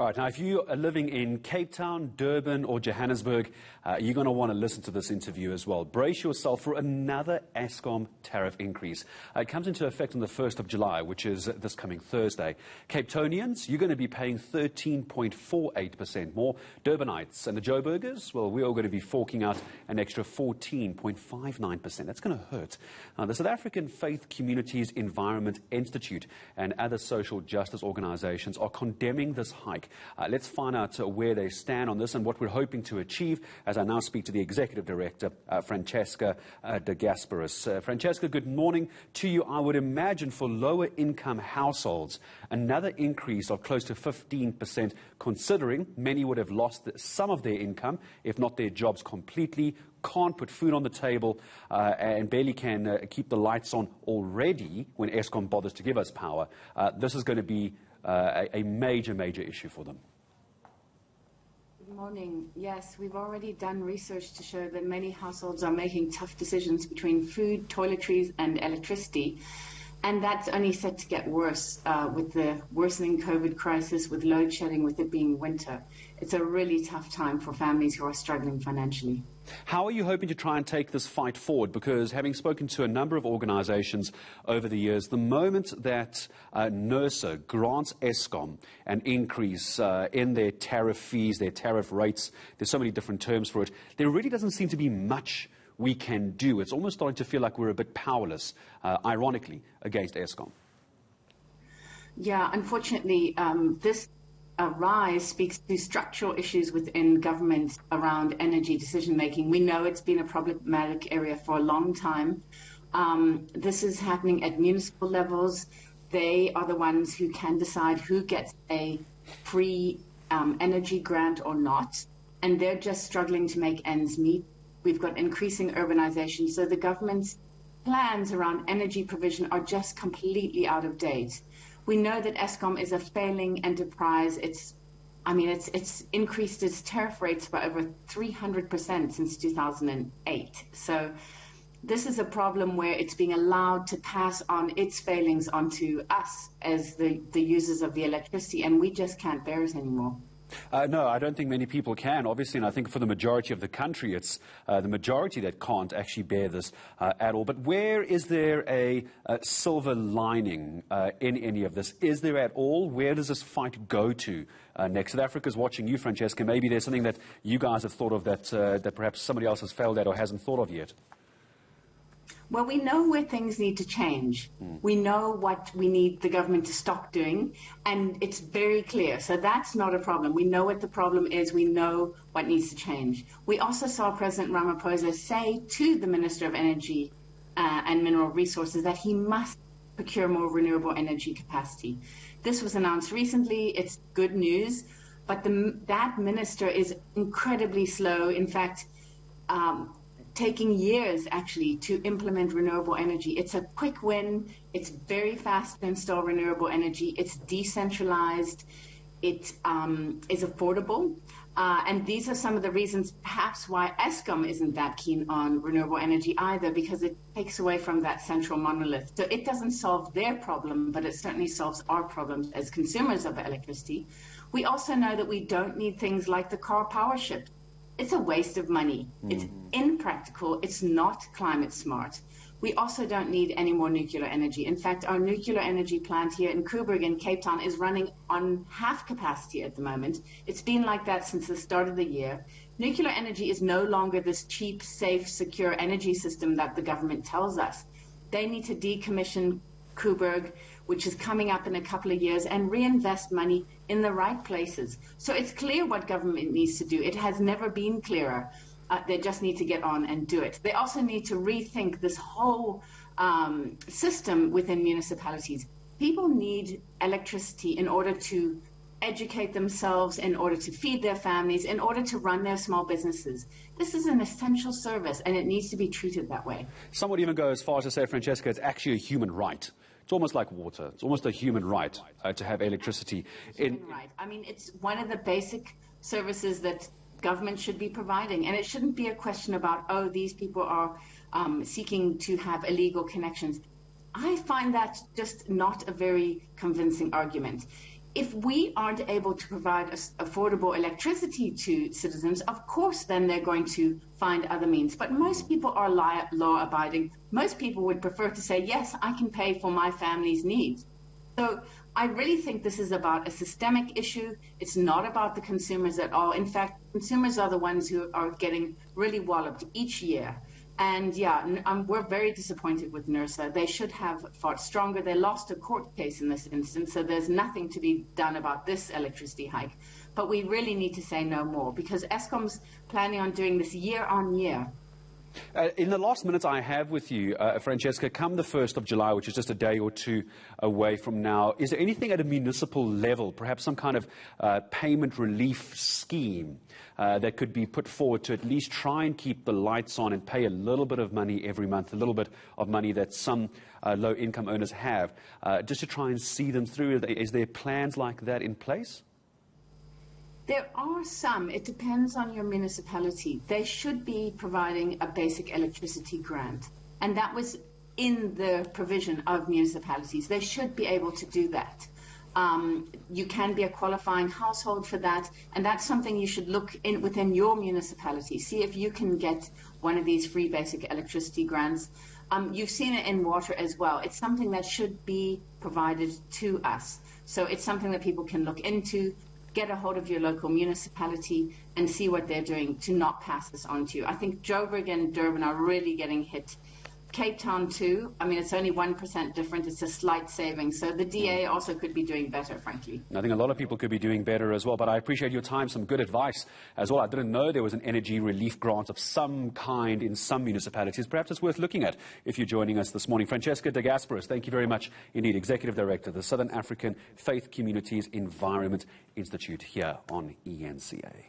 All right, now if you are living in Cape Town, Durban or Johannesburg, you're going to want to listen to this interview as well. Brace yourself for another Eskom tariff increase. It comes into effect on the 1st of July, which is this coming Thursday. Capetonians, you're going to be paying 13.48% more. Durbanites and the Joburgers, well, we're all going to be forking out an extra 14.59%. That's going to hurt. The South African Faith Communities Environment Institute and other social justice organizations are condemning this hike. Let's find out where they stand on this and what we're hoping to achieve as I now speak to the Executive Director, Francesca de Gasperis. Francesca, good morning to you. I would imagine for lower income households, another increase of close to 15%, considering many would have lost some of their income, if not their jobs completely, can't put food on the table and barely can keep the lights on already when Eskom bothers to give us power. This is going to be a major issue for them. Good morning. Yes, we've already done research to show that many households are making tough decisions between food, toiletries and electricity. And that's only set to get worse with the worsening COVID crisis, with load shedding, with it being winter. It's a really tough time for families who are struggling financially. How are you hoping to try and take this fight forward? Because having spoken to a number of organizations over the years, the moment that NERSA grants Eskom an increase in their tariff fees, their tariff rates, there's so many different terms for it, there really doesn't seem to be much we can do. It's almost starting to feel like we're a bit powerless, ironically, against Eskom. Yeah, unfortunately, this rise speaks to structural issues within government around energy decision-making. We know it's been a problematic area for a long time. This is happening at municipal levels. They are the ones who can decide who gets a free energy grant or not, and they're just struggling to make ends meet. We've got increasing urbanization, so the government's plans around energy provision are just completely out of date. We know that Eskom is a failing enterprise. It's increased its tariff rates by over 300% since 2008. So this is a problem where it's being allowed to pass on its failings onto us as the users of the electricity, and we just can't bear it anymore. No, I don't think many people can, obviously, and I think for the majority of the country, it's the majority that can't actually bear this at all. But where is there a silver lining in any of this? Is there at all? Where does this fight go to next? South Africa's watching you, Francesca. Maybe there's something that you guys have thought of that perhaps somebody else has failed at or hasn't thought of yet. Well, we know where things need to change. We know what we need the government to stop doing, and it's very clear. So that's not a problem. We know what the problem is. We know what needs to change. We also saw President Ramaphosa say to the Minister of Energy and Mineral Resources that he must procure more renewable energy capacity. This was announced recently. It's good news, but that minister is incredibly slow. In fact, taking years actually to implement renewable energy. It's a quick win. It's very fast to install renewable energy. It's decentralized. It is affordable. And these are some of the reasons perhaps why Eskom isn't that keen on renewable energy either, because it takes away from that central monolith. So it doesn't solve their problem, but it certainly solves our problems as consumers of electricity. We also know that we don't need things like the car power shift. It's a waste of money. It's impractical. It's not climate smart. We also don't need any more nuclear energy. In fact, our nuclear energy plant here in Joburg in Cape Town is running on half capacity at the moment. It's been like that since the start of the year. Nuclear energy is no longer this cheap, safe, secure energy system that the government tells us. They need to decommission Joburg, which is coming up in a couple of years, and reinvest money in the right places. So it's clear what government needs to do. It has never been clearer. They just need to get on and do it. They also need to rethink this whole system within municipalities. People need electricity in order to educate themselves, in order to feed their families, in order to run their small businesses. This is an essential service, and it needs to be treated that way. Some would even go as far as to say, Francesca, it's actually a human right. It's almost like water. It's almost a human right to have electricity. Human right. I mean, it's one of the basic services that government should be providing. And it shouldn't be a question about, oh, these people are seeking to have illegal connections. I find that just not a very convincing argument. if we aren't able to provide affordable electricity to citizens, of course, then they're going to find other means. But most people are law-abiding. Most people would prefer to say, yes, I can pay for my family's needs. So I really think this is about a systemic issue. It's not about the consumers at all. In fact, consumers are the ones who are getting really walloped each year. And yeah, we're very disappointed with NERSA. They should have fought stronger. They lost a court case in this instance, so there's nothing to be done about this electricity hike. But we really need to say no more, because Eskom's planning on doing this year on year. In the last minute I have with you, Francesca, come the 1st of July, which is just a day or two away from now, is there anything at a municipal level, perhaps some kind of payment relief scheme that could be put forward to at least try and keep the lights on and pay a little bit of money every month, a little bit of money that some low-income earners have, just to try and see them through? Is there plans like that in place? There are some. It depends on your municipality. They should be providing a basic electricity grant, and that was in the provision of municipalities. They should be able to do that. You can be a qualifying household for that, and that's something you should look in within your municipality. See if you can get one of these free basic electricity grants. You've seen it in water as well. It's something that should be provided to us. So it's something that people can look into. Get a hold of your local municipality and see what they're doing to not pass this on to you. I think Joburg and Durban are really getting hit. Cape Town too. I mean, it's only 1% different. It's a slight saving. So the DA also could be doing better, frankly. I think a lot of people could be doing better as well, but I appreciate your time. Some good advice as well. I didn't know there was an energy relief grant of some kind in some municipalities. Perhaps it's worth looking at if you're joining us this morning. Francesca de Gasperis, thank you very much indeed. Executive Director of the Southern African Faith Communities Environment Institute here on eNCA.